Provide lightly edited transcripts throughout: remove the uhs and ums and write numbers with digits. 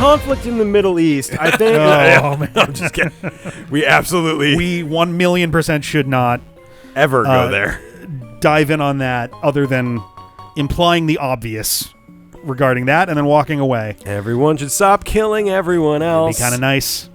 conflict in the Middle East. I think. Oh, man. I'm just kidding. We absolutely We 1,000,000% should not ever go there. dive in on that other than implying the obvious regarding that and then walking away. Everyone should stop killing everyone else. It'd be kind of nice.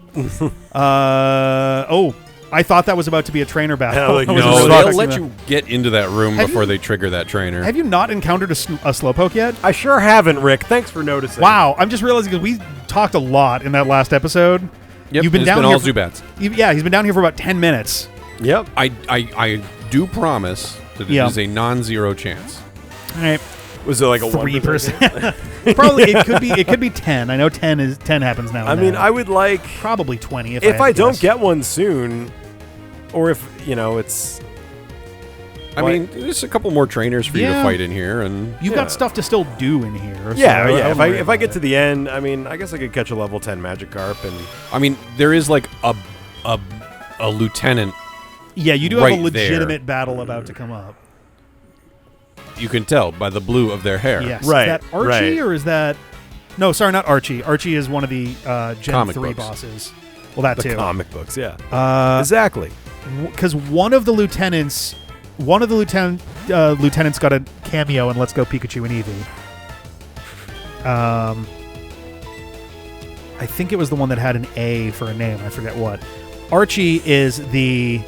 I thought that was about to be a trainer battle. Like, I was no, really they'll expecting let you get into that room before they trigger that trainer. Have you not encountered a Slowpoke yet? I sure haven't, Rick. Thanks for noticing. Wow, I'm just realizing because we talked a lot in that last episode. Yep, You've been it's down been here all for- Zubats. Yeah, he's been down here for about 10 minutes. Yep. I do promise that it is a non-zero chance. All right, Was it like a 3%? Probably it could be 10. I know 10 happens now. I mean, I would like probably 20 if I had to don't guess. get one soon, or if it's. I mean, there's a couple more trainers for you to Yeah. fight in here, and You've got stuff to still do in here. So Yeah, I yeah. wouldn't worry If I about get it. to the end, I mean, I guess I could catch a level 10 Magikarp, and I mean, there is like a lieutenant. Yeah, you do right have a legitimate there. battle about to come up. You can tell by the blue of their hair. Yes. Right, Is that Archie right. or is that... No, sorry, not Archie. Archie is one of the Gen Comic 3 books. bosses. Well, that the too. comic books, yeah. Exactly. Exactly. Because one of the lieutenants got a cameo in Let's Go Pikachu and Eevee. I think it was the one that had an A for a name. I forget what. Archie is the...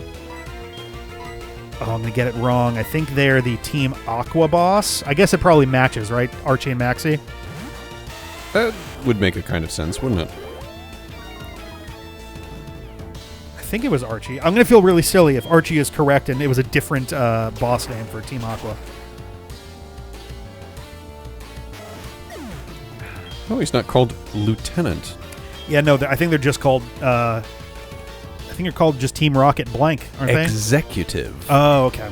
Oh, I'm going to get it wrong. I think they're the Team Aqua boss. I guess it probably matches, right? Archie and Maxie? That would make a kind of sense, wouldn't it? I think it was Archie. I'm going to feel really silly if Archie is correct and it was a different boss name for Team Aqua. Oh, he's not called Lieutenant. Yeah, no, I think they're just called... I think they're called just Team Rocket Blank, aren't they? Executive. Oh, okay.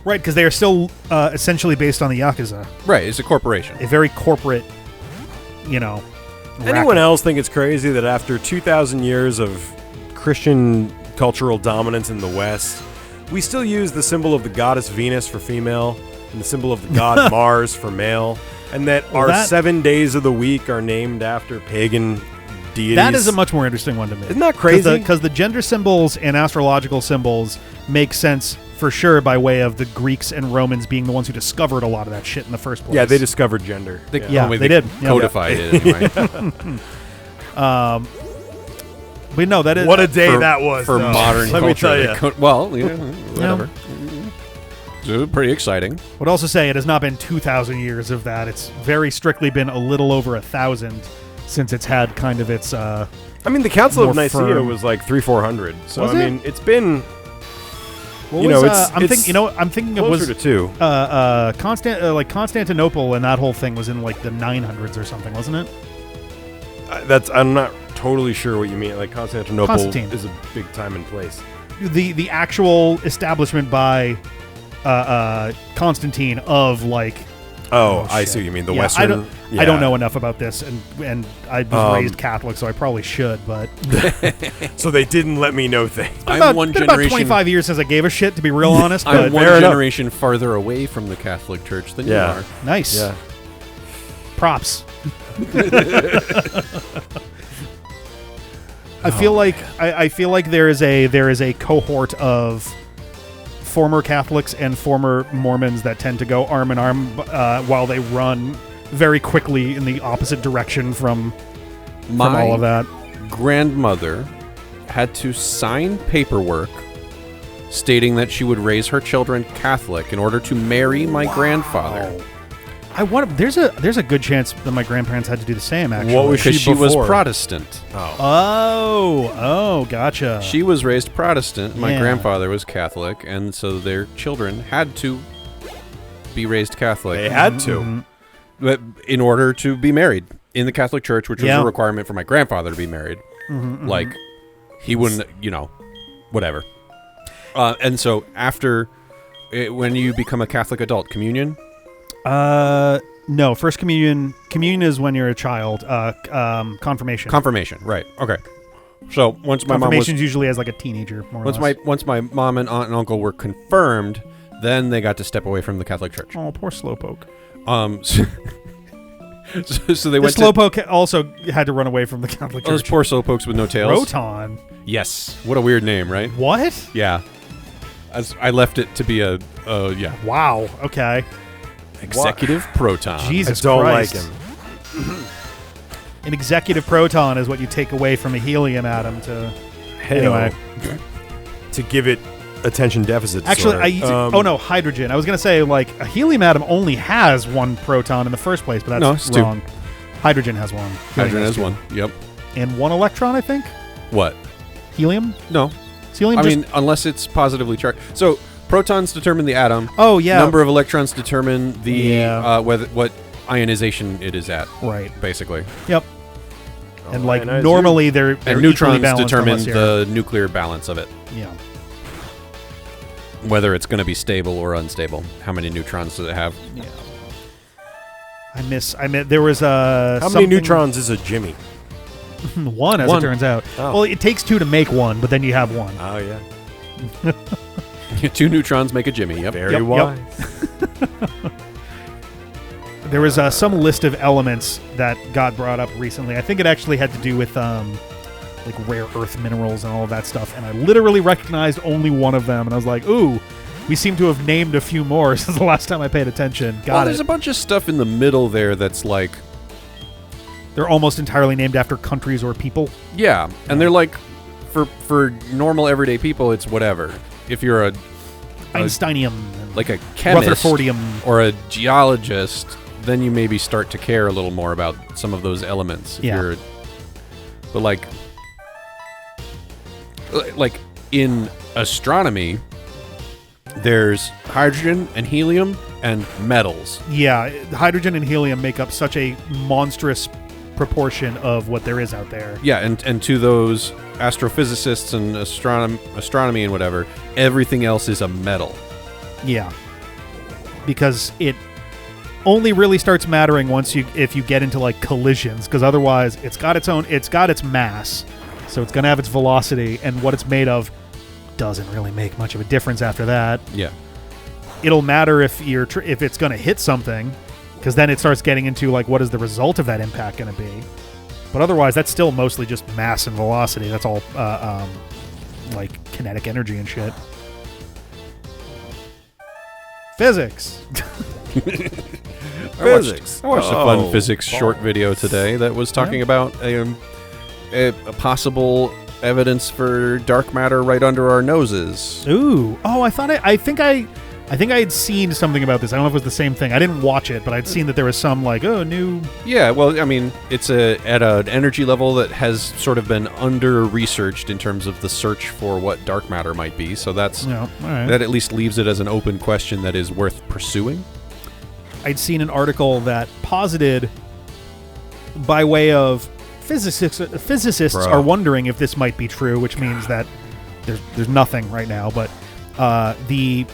Right, because they are still essentially based on the Yakuza. Right, it's a corporation. A very corporate, racket. Anyone else think it's crazy that after 2,000 years of Christian cultural dominance in the West, we still use the symbol of the goddess Venus for female and the symbol of the god Mars for male, and that our 7 days of the week are named after pagan deities? That is a much more interesting one to me. Isn't that crazy? Because the gender symbols and astrological symbols make sense for sure by way of the Greeks and Romans being the ones who discovered a lot of that shit in the first place. Yeah, they discovered gender. They did. Yeah. Codified it anyway. But no, that is... What a day that was for though. modern Let culture. me tell They you. Whatever. So pretty exciting. Would also say it has not been 2,000 years of that. It's very strictly been a little over 1,000 since it's had kind of its... I mean, the Council of more Nicaea firm. was like 300-400. So Was I it? mean, it's been What you was, know, it's- I'm it's thinking. I'm thinking it closer was to 2. like Constantinople, and that whole thing was in like the 900s or something, wasn't it? I'm not totally sure what you mean. Like Constantinople Constantine. is a big time and place. The actual establishment by Constantine of like. Oh, I shit. see what you mean. The Yeah, Western. I don't know enough about this, and I was raised Catholic, so I probably should. But So they didn't let me know things. been I'm one been about generation. 25 years since I gave a shit, to be real honest. I'm But one fair enough. generation farther away from the Catholic Church than Yeah. you are. nice. Yeah. Props. I feel like there is a cohort of former Catholics and former Mormons that tend to go arm in arm while they run very quickly in the opposite direction from all of that. Grandmother had to sign paperwork stating that she would raise her children Catholic in order to marry my grandfather. There's a good chance that my grandparents had to do the same. Actually, What was Because she was before? Protestant. Oh, gotcha. She was raised Protestant. My Yeah. grandfather was Catholic, and so their children had to be raised Catholic. They had to. Mm-hmm. But in order to be married in the Catholic Church, which was Yeah. a requirement for my grandfather to be married. Like, he wouldn't, whatever. And so after, when you become a Catholic adult, communion? No. First communion. Communion is when you're a child. Confirmation. Confirmation, right. Okay. So once my mom was... Confirmation's usually as like a teenager, more or less. Once my mom and aunt and uncle were confirmed, then they got to step away from the Catholic Church. Oh, poor Slowpoke. So they The went to Slowpoke also had to run away from the Catholic those Church. poor Slowpokes with no tails. Proton. Yes. What a weird name, right? What? Yeah. I left it to be a yeah. Wow. Okay. Executive Proton. Jesus I don't Christ. like him. An Executive Proton is what you take away from a helium atom to... Anyway. To give it attention deficit Actually, disorder. oh no, hydrogen. I was going to say, like, a helium atom only has one proton in the first place, but that's it's wrong. Hydrogen has one. Hydrogen has two. one. Yep. And one electron, I think? What? Helium? No. Is helium I just... mean, unless it's positively charged. So protons determine the atom. Oh, yeah. Number of electrons determine the Yeah. what ionization it is at. Right. Basically. Yep. And, like, ionized normally they're And equally neutrons balanced determine unless you're- the nuclear balance of it. Yeah. Whether it's going to be stable or unstable. How many neutrons does it have? Yeah. There was a... How many neutrons is a Jimmy? One, as One. it turns out. Oh. Well, it takes two to make one, but then you have one. Oh, yeah. 2 neutrons make a Jimmy. Yep. Very Yep, wise. There was some list of elements that got brought up recently. I think it actually had to do with like rare earth minerals and all of that stuff. And I literally recognized only one of them, and I was like, "Ooh, we seem to have named a few more since the last time I paid attention." Got There's it. a bunch of stuff in the middle there that's like, They're almost entirely named after countries or people. yeah, and they're like, for normal everyday people, it's whatever. If you're a Einsteinium, like a chemist Rutherfordium. or a geologist, then you maybe start to care a little more about some of those elements. Yeah. But like in astronomy, there's hydrogen and helium and metals. Yeah, hydrogen and helium make up such a monstrous proportion of what there is out there. Yeah, and to those astrophysicists and astronomy and whatever, everything else is a metal. Yeah, because it only really starts mattering if you get into like collisions, because otherwise it's got its mass, so it's gonna have its velocity, and what it's made of doesn't really make much of a difference after that. Yeah. It'll matter if it's gonna hit something, because then it starts getting into like what is the result of that impact gonna be. But otherwise, that's still mostly just mass and velocity. That's all like kinetic energy and shit. Physics. Physics. I watched a fun physics short video today that was talking about a possible evidence for dark matter right under our noses. Ooh. Oh, I think I had seen something about this. I don't know if it was the same thing. I didn't watch it, but I'd seen that there was some like, new... Yeah, well, I mean, it's at an energy level that has sort of been under-researched in terms of the search for what dark matter might be, so that's Yeah, all right. that at least leaves it as an open question that is worth pursuing. I'd seen an article that posited, by way of physicists Bruh. are wondering if this might be true, which means that there's nothing right now, but the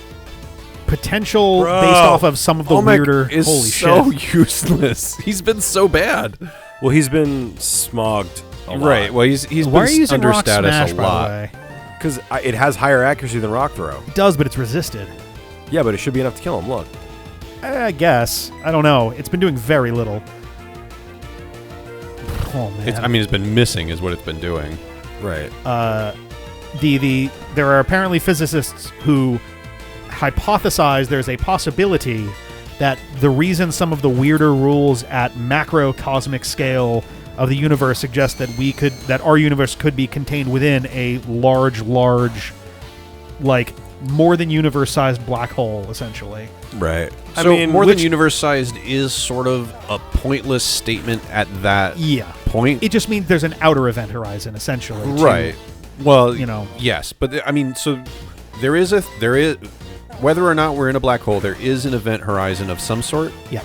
potential Bro. based off of some of the weirder... is Holy so shit. useless. He's been so bad. Well, he's been smogged a lot. Right. Well, he's Why are been you using under Rock status Smash, a by lot. the way? Because it has higher accuracy than Rock Throw. It does, but it's resisted. Yeah, but it should be enough to kill him. Look. I guess. I don't know. It's been doing very little. Oh, man. It's been missing is what it's been doing. Right. There are apparently physicists who hypothesize there's a possibility that the reason some of the weirder rules at macrocosmic scale of the universe suggest that our universe could be contained within a large, like more than universe-sized black hole, essentially. Right. So more than universe-sized is sort of a pointless statement at that point. It just means there's an outer event horizon, essentially. Right. Well, yes, but I mean, so there is whether or not we're in a black hole, there is an event horizon of some sort. Yeah.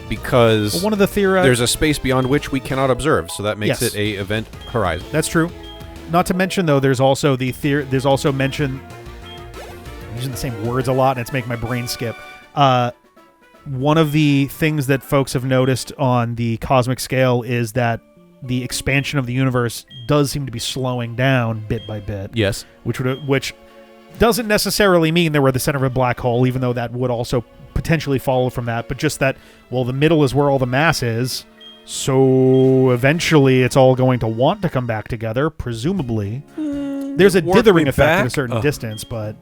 Because one of the there's a space beyond which we cannot observe, so that makes Yes. it a event horizon. That's true. Not to mention, though, there's also mention. I'm using the same words a lot, and it's making my brain skip. One of the things that folks have noticed on the cosmic scale is that the expansion of the universe does seem to be slowing down bit by bit. Yes. Which doesn't necessarily mean that we're the center of a black hole, even though that would also potentially follow from that, but just that, well, the middle is where all the mass is, so eventually it's all going to want to come back together, presumably. There's a Warp dithering me effect at back? a certain distance, but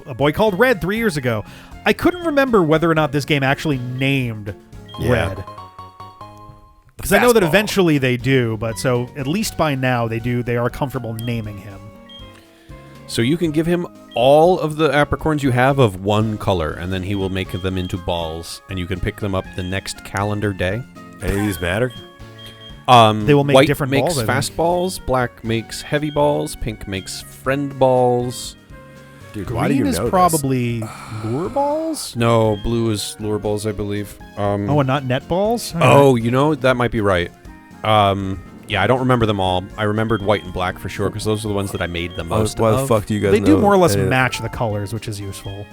a boy called Red 3 years ago. I couldn't remember whether or not this game actually named Red. Because I know that Fastball. eventually they do, but so at least by now they are comfortable naming him. So you can give him all of the Apricorns you have of one color, and then he will make them into balls, and you can pick them up the next calendar day. Any of these matter? They will make White different makes balls, I think. fast balls, black makes heavy balls, pink makes friend balls. Dude, Green why do you is know this? probably lure balls? No, blue is lure balls, I believe. Oh, and not net balls? All right. Oh, you know, that might be right. Yeah, I don't remember them all. I remembered white and black for sure, because those are the ones that I made the most Why of. the fuck do you guys They know do more or less any of that? match the colors, which is useful.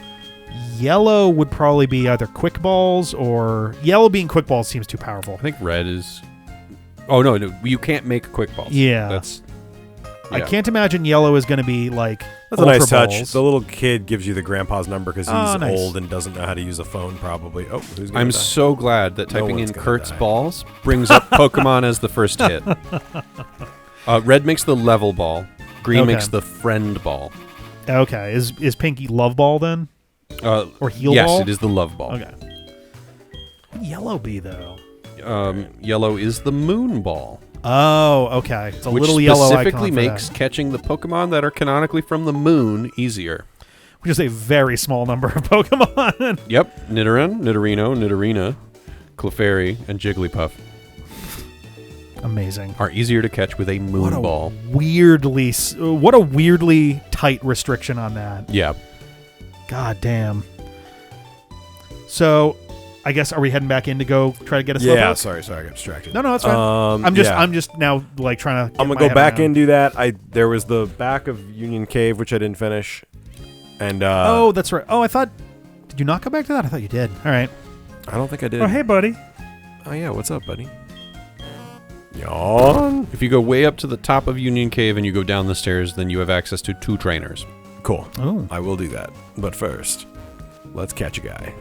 Yellow would probably be either quick balls or... Yellow being quick balls seems too powerful. I think red is... Oh, no, you can't make quick balls. Yeah. That's... I yeah. can't imagine yellow is going to be like That's a nice Ultra touch. Balls. The little kid gives you the grandpa's number because he's Oh, nice. old and doesn't know how to use a phone, probably. Oh, who's gonna I'm die? so glad that No typing one's in gonna Kurt's die. balls brings up Pokemon as the first hit. Red makes the level ball. Green Okay. makes the friend ball. Okay, is Pinky Love Ball then? Or Heal yes, Ball? it is the love ball. Okay. What yellow be though? Yellow is the moon ball. Oh, okay. It's a Which little yellow specifically icon for makes that. catching the Pokemon that are canonically from the moon easier. Which is a very small number of Pokemon. Yep, Nidoran, Nidorino, Nidorina, Clefairy, and Jigglypuff Amazing. are easier to catch with a moon What a ball. what a weirdly tight restriction on that. Yeah. God damn. So, I guess are we heading back in to go try to get a Yeah, Slowpoke? sorry, I got distracted. No, that's fine. yeah. I'm just now like trying to. I'm gonna go back and do that. There was the back of Union Cave, which I didn't finish, and Oh, that's right. Oh, I thought. Did you not go back to that? I thought you did. All right. I don't think I did. Oh, hey, buddy. Oh yeah, what's up, buddy? Yawn. If you go way up to the top of Union Cave and you go down the stairs, then you have access to 2 trainers. Cool. Oh. I will do that. But first, let's catch a guy.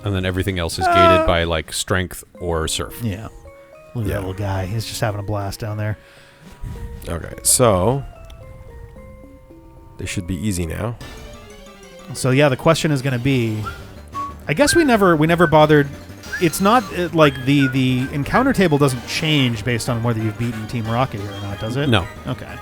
And then everything else is gated by, like, strength or surf. Yeah. Look at that little guy. He's just having a blast down there. Okay, so they should be easy now. So yeah, the question is going to be, I guess we never bothered. It's not like the encounter table doesn't change based on whether you've beaten Team Rocket here or not, does it? No. Okay.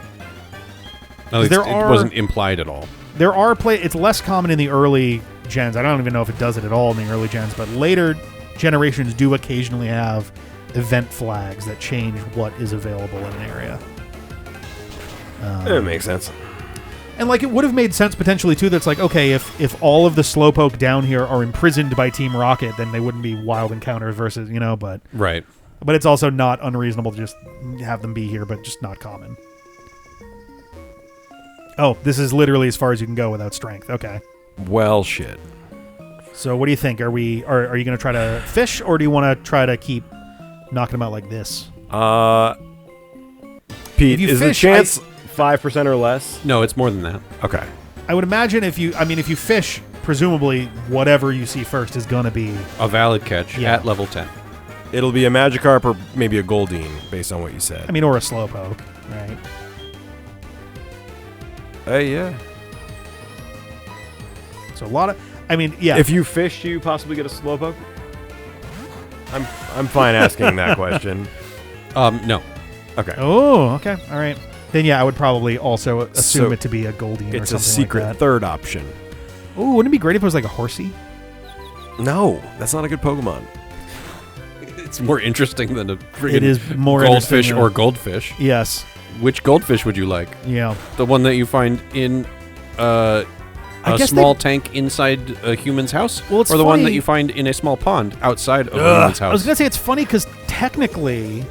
No, There it are- wasn't implied at all. There are It's less common in the early gens. I don't even know if it does it at all in the early gens, but later generations do occasionally have event flags that change what is available in an area. It makes sense. And like it would have made sense potentially too. That's like, okay, if all of the Slowpoke down here are imprisoned by Team Rocket, then they wouldn't be wild encounters versus but Right. it's also not unreasonable to just have them be here, but just not common. Oh, this is literally as far as you can go without strength. Okay. Well, shit. So what do you think? Are you going to try to fish, or do you want to try to keep knocking them out like this? Pete, If you is the fish, chance 5% or less? No, it's more than that. Okay. I would imagine if you fish, presumably whatever you see first is going to be. A valid catch Yeah. at level 10. It'll be a Magikarp or maybe a Goldeen, based on what you said. Or a Slowpoke, right? Yeah. So a lot of, yeah. If you fish, you possibly get a Slowpoke? I'm fine asking that question. No. Okay. Oh, okay, all right. Then yeah, I would probably also assume So it to be a Goldeen or It's something a secret like that. third option. Oh, wouldn't it be great if it was like a Horsey? No, that's not a good Pokemon. It's more interesting than a friggin' It is more goldfish interesting or than- goldfish. Yes. Which goldfish would you like? Yeah. The one that you find in a guess small tank inside a human's house? Well, it's or the one that funny- you find in a small pond outside of a human's I was house? gonna say it's funny because technically,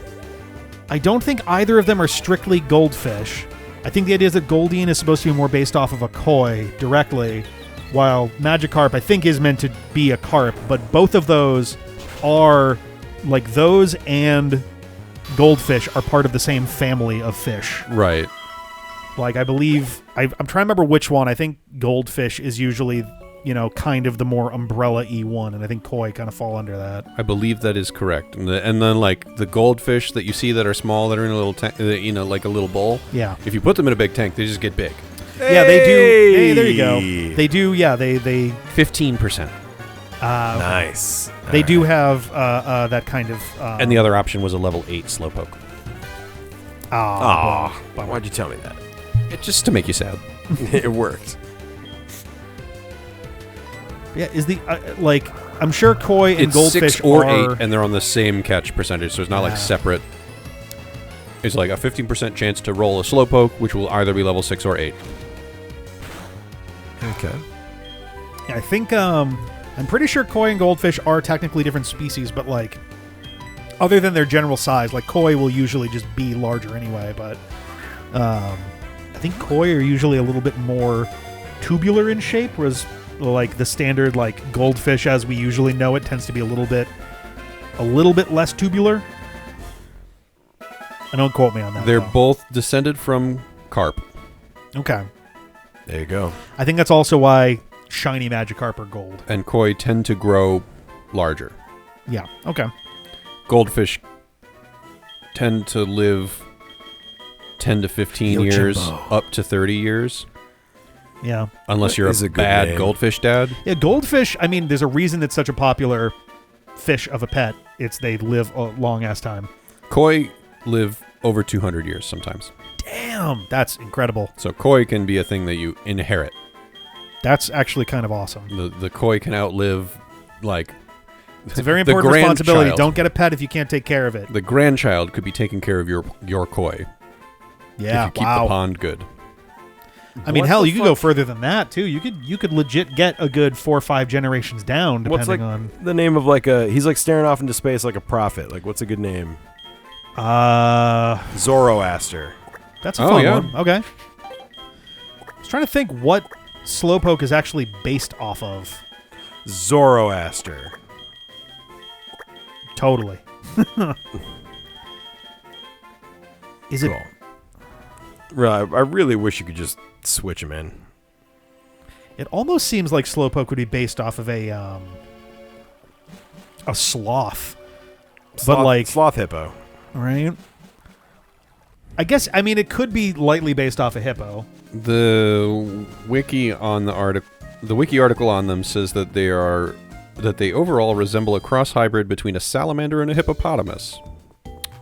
I don't think either of them are strictly goldfish. I think the idea is that Goldeen is supposed to be more based off of a koi directly, while Magikarp I think is meant to be a carp. But both of those are like those and goldfish are part of the same family of fish. Right. Like I believe I'm trying to remember which one. I think goldfish is usually kind of the more umbrella E1, and I think Koi kind of fall under that. I believe that is correct. And then like the goldfish that you see that are small, that are in a little tank, like a little bowl. Yeah. If you put them in a big tank, they just get big. Yeah, they do. Hey, there you go. They do. Yeah, they 15%. Nice. They do have that kind of. And the other option was a level 8 Slowpoke. Aw, why'd you tell me that? Just to make you sad. It worked. Yeah, is the I'm sure Koi and It's Goldfish 6 or are 8, and they're on the same catch percentage, so it's not like separate. It's like a 15% chance to roll a Slowpoke, which will either be level 6 or 8. Okay. I think I'm pretty sure Koi and Goldfish are technically different species, but like other than their general size, like Koi will usually just be larger anyway, but I think Koi are usually a little bit more tubular in shape, whereas like the standard like Goldfish as we usually know it tends to be a little bit less tubular. And don't quote me on that. They're though. both descended from carp. Okay. There you go. I think that's also why shiny Magikarp are gold. And Koi tend to grow larger. Yeah. Okay. Goldfish tend to live 10 to 15 years, up to 30 years. Yeah. Unless you're a bad name. goldfish dad. Yeah, goldfish, I mean, there's a reason it's such a popular fish of a pet. They live a long-ass time. Koi live over 200 years sometimes. Damn, that's incredible. So Koi can be a thing that you inherit. That's actually kind of awesome. The Koi can outlive, like... It's a very the important responsibility. grandchild. Don't get a pet if you can't take care of it. The grandchild could be taking care of your Koi. Yeah, If you keep the pond good. I mean, What hell, the you could go further than that, too. You could legit get a good 4 or 5 generations down, depending What's like on... the name of like he's like staring off into space like a prophet. Like, what's a good name? Zoroaster. That's a fun yeah. one. Okay. I was trying to think what Slowpoke is actually based off of. Zoroaster. Totally. Is it... Cool. Really, I really wish you could just switch him in. It almost seems like Slowpoke would be based off of a sloth. But like... Sloth hippo. Right? I guess, I mean, it could be lightly based off a hippo. The wiki article on them says that they overall resemble a cross hybrid between a salamander and a hippopotamus.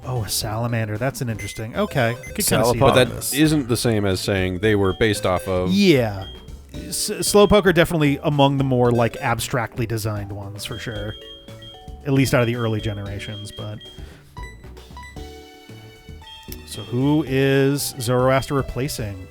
Oh, a salamander. That's an interesting... Okay. I could kind of see But that. that isn't the same as saying they were based off of... Yeah. Slowpoke are definitely among the more, like, abstractly designed ones, for sure. At least out of the early generations, but... So who is Zoroaster replacing?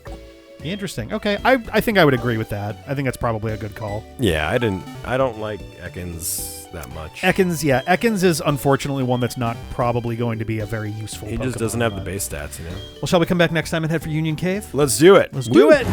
Interesting. Okay, I think I would agree with that. I think that's probably a good call. Yeah, I don't like Ekans that much. Ekans is unfortunately one that's not probably going to be a very useful He just Pokemon, doesn't have the but- base stats, Well, shall we come back next time and head for Union Cave? Let's do it. Let's do it!